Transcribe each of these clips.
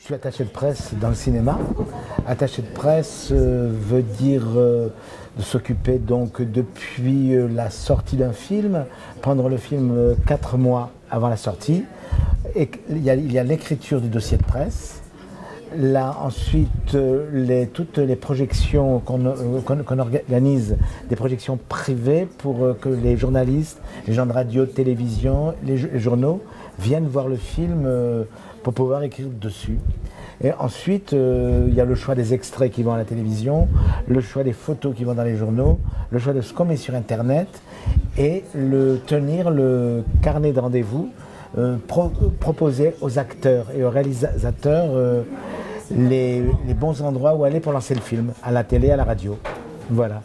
suis attaché de presse dans le cinéma. Attaché de presse veut dire de s'occuper donc depuis la sortie d'un film, prendre le film 4 mois avant la sortie. Et il y a l'écriture du dossier de presse. Là, ensuite, toutes les projections qu'on organise, des projections privées pour que les journalistes, les gens de radio, de télévision, les journaux viennent voir le film pour pouvoir écrire dessus. Et ensuite, il y a le choix des extraits qui vont à la télévision, le choix des photos qui vont dans les journaux, le choix de ce qu'on met sur Internet et tenir le carnet de rendez-vous, proposer aux acteurs et aux réalisateurs les bons endroits où aller pour lancer le film, à la télé, à la radio. Voilà.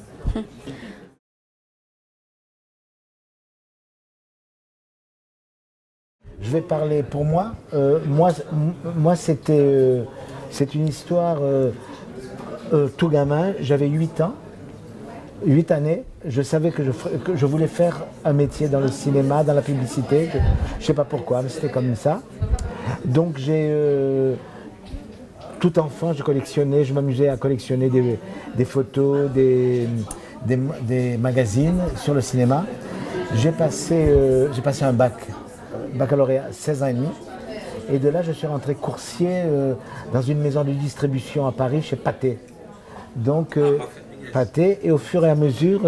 Je vais parler pour moi. Moi c'est une histoire tout gamin. J'avais 8 ans, 8 années. Je savais que je voulais faire un métier dans le cinéma, dans la publicité. Je ne sais pas pourquoi, mais c'était comme ça. Donc tout enfant, je m'amusais à collectionner des photos, des magazines sur le cinéma. J'ai passé un baccalauréat 16 ans et demi. Et de là, je suis rentré coursier dans une maison de distribution à Paris, chez Pathé. Donc, Pathé, et au fur et à mesure,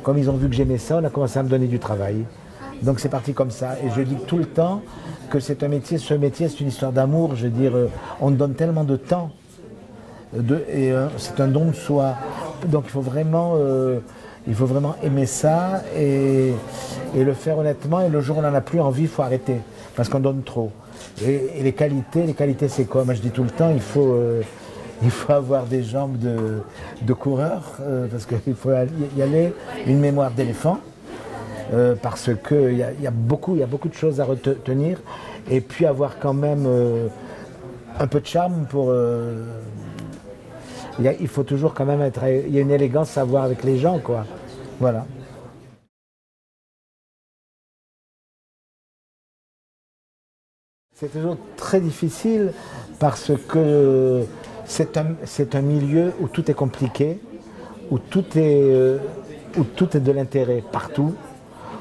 comme ils ont vu que j'aimais ça, on a commencé à me donner du travail. Donc c'est parti comme ça. Et je dis tout le temps que ce métier, c'est une histoire d'amour. Je veux dire, on donne tellement de temps. C'est un don de soi. Donc il faut vraiment aimer ça et le faire honnêtement. Et le jour où on n'en a plus envie, il faut arrêter. Parce qu'on donne trop. Et les qualités c'est quoi? Moi je dis tout le temps, il faut avoir des jambes de coureur. Parce qu'il faut y aller, une mémoire d'éléphant. Parce qu'il y a beaucoup de choses à retenir et puis avoir quand même un peu de charme pour... il faut toujours quand même il y a une élégance à avoir avec les gens, quoi. Voilà. C'est toujours très difficile parce que c'est un milieu où tout est compliqué, où tout est de l'intérêt partout,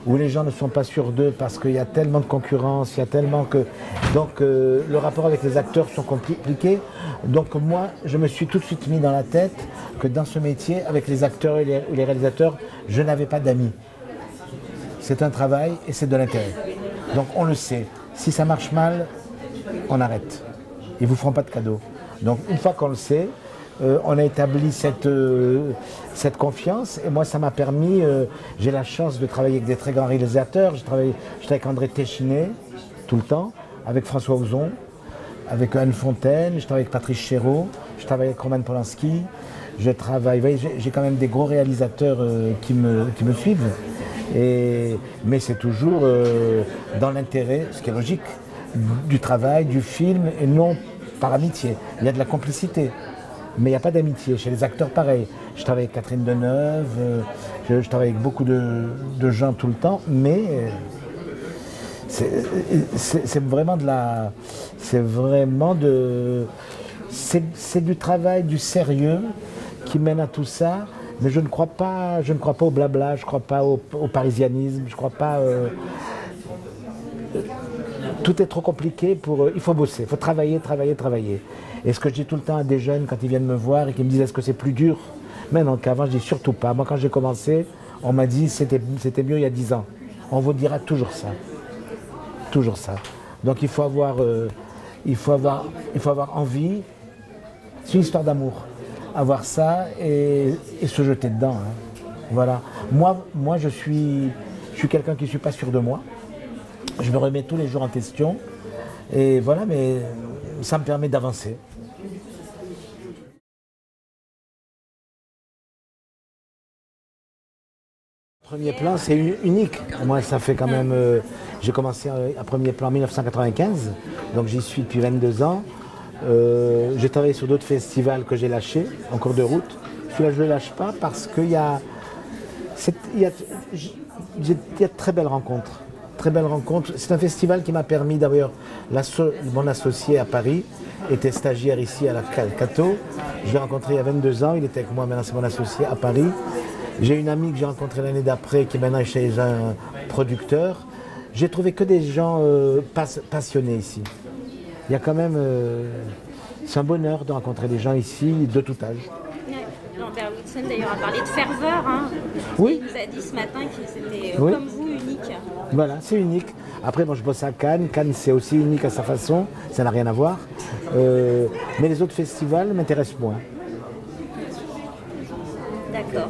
où les gens ne sont pas sûrs d'eux parce qu'il y a tellement de concurrence, il y a tellement que... Donc le rapport avec les acteurs sont compliqués. Donc moi, je me suis tout de suite mis dans la tête que dans ce métier, avec les acteurs et les réalisateurs, je n'avais pas d'amis. C'est un travail et c'est de l'intérêt. Donc on le sait. Si ça marche mal, on arrête. Ils ne vous feront pas de cadeaux. Donc une fois qu'on le sait, on a établi cette confiance et moi ça m'a permis, j'ai la chance de travailler avec des très grands réalisateurs. Je travaille avec André Téchiné tout le temps, avec François Ozon, avec Anne Fontaine, je travaille avec Patrice Chéreau, je travaille avec Roman Polanski, j'ai quand même des gros réalisateurs qui me suivent, mais c'est toujours dans l'intérêt, ce qui est logique, du travail, du film et non par amitié. Il y a de la complicité. Mais il n'y a pas d'amitié. Chez les acteurs, pareil. Je travaille avec Catherine Deneuve, je travaille avec beaucoup de gens tout le temps, mais c'est vraiment c'est du travail, du sérieux qui mène à tout ça. Mais je ne crois pas au blabla, je ne crois pas au parisianisme, je ne crois pas... tout est trop compliqué il faut bosser, il faut travailler. Et ce que je dis tout le temps à des jeunes quand ils viennent me voir et qu'ils me disent est-ce que c'est plus dur? Mais non, qu'avant je dis surtout pas. Moi quand j'ai commencé, on m'a dit c'était mieux il y a 10 ans. On vous dira toujours ça. Toujours ça. Donc il faut avoir envie. C'est une histoire d'amour. Avoir ça et se jeter dedans. Hein. Voilà. Moi je suis quelqu'un qui ne suis pas sûr de moi. Je me remets tous les jours en question. Et voilà, mais ça me permet d'avancer. Premier plan, c'est unique. Moi, ça fait quand même... j'ai commencé à premier plan en 1995, donc j'y suis depuis 22 ans. J'ai travaillé sur d'autres festivals que j'ai lâchés en cours de route. Celui-là, je ne le lâche pas parce qu'il y a de très belles rencontres. très belle rencontre. C'est un festival qui m'a permis d'ailleurs, mon associé à Paris était stagiaire ici à la Cato. Je l'ai rencontré il y a 22 ans, il était avec moi, maintenant c'est mon associé à Paris. J'ai une amie que j'ai rencontrée l'année d'après qui est maintenant chez un producteur. J'ai trouvé que des gens passionnés ici. Il y a quand même... c'est un bonheur de rencontrer des gens ici de tout âge. Lambert Wilson d'ailleurs a parlé de ferveur. Hein. Oui. Il nous a dit ce matin que c'était Oui. comme vous, unique. Voilà, c'est unique. Après, moi je bosse à Cannes. Cannes c'est aussi unique à sa façon. Ça n'a rien à voir. Mais les autres festivals m'intéressent moins. D'accord.